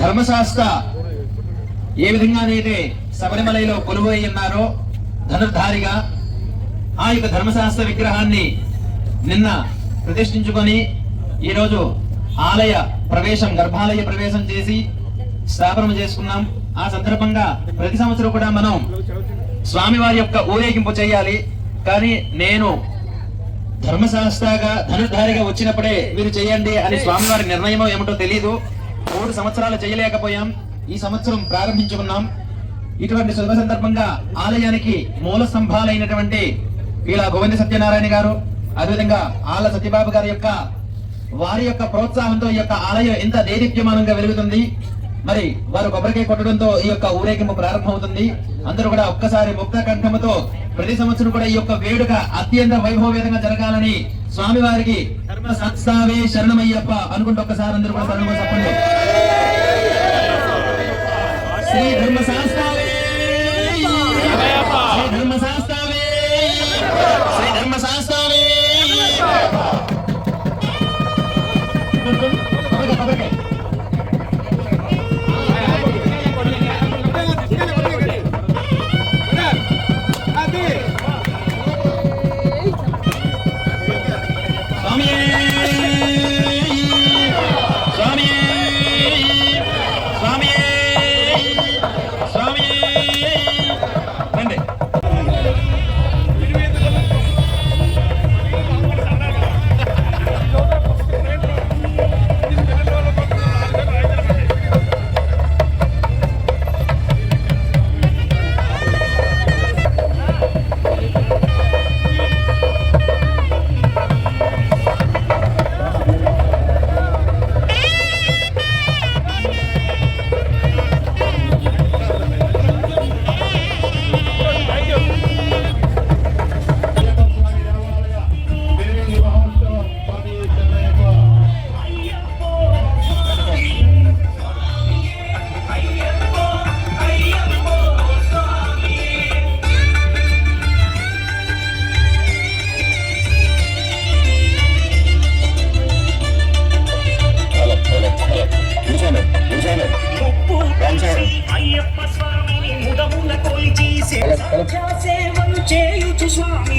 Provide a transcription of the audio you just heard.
ధర్మశాస్త్ర ఏ విధంగానైతే శబరిమలలో కొలువై ఉన్నారో ధనుర్ధారిగా ఆ యొక్క ధర్మశాస్త్ర విగ్రహాన్ని నిన్న ప్రతిష్ఠించుకొని ఈరోజు ఆలయ ప్రవేశం గర్భాలయ ప్రవేశం చేసి స్థాపన చేసుకున్నాం. ఆ సందర్భంగా ప్రతి సంవత్సరం కూడా మనం స్వామివారి యొక్క ఊరేగింపు చేయాలి. కానీ నేను ధర్మశాస్త్రగా ధనుర్ధారిగా వచ్చినప్పుడే మీరు చేయండి అని స్వామివారి నిర్ణయమో ఏమిటో తెలియదు. 3 సంవత్సరాలు చేయలేకపోయాం. ఈ సంవత్సరం ప్రారంభించుకున్నాం. ఇటువంటి శుభ సందర్భంగా ఆలయానికి మూల స్తంభాలైనటువంటి ఇలా గోవింద సత్యనారాయణ గారు, అదేవిధంగా ఆళ్ళ సత్యబాబు గారి యొక్క వారి యొక్క ప్రోత్సాహంతో ఈ యొక్క ఆలయం ఎంత దేదీప్యమానంగా వెలుగుతుంది. మరి వారు కొబ్బరికాయ కొట్టడంతో ఈ యొక్క ఊరేగింపు ప్రారంభమవుతుంది. అందరూ కూడా ఒక్కసారి ముక్త కంఠముతో ప్రతి సంవత్సరం కూడా ఈ యొక్క వేడుక అత్యంత వైభవవేదంగా జరగాలని స్వామివారికి ధర్మశాస్త్రావే శరణమయ్యప్ప అనుకుంటూ ఒక్కసారి అందరూ కూడా శరణం చెప్పండి. శ్రీ ధర్మశాస్త్రావే, శ్రీ ధర్మశాస్త్రావే, శ్రీ ధర్మశాస్త్రావే. సేవలు చేయుచు స్వామి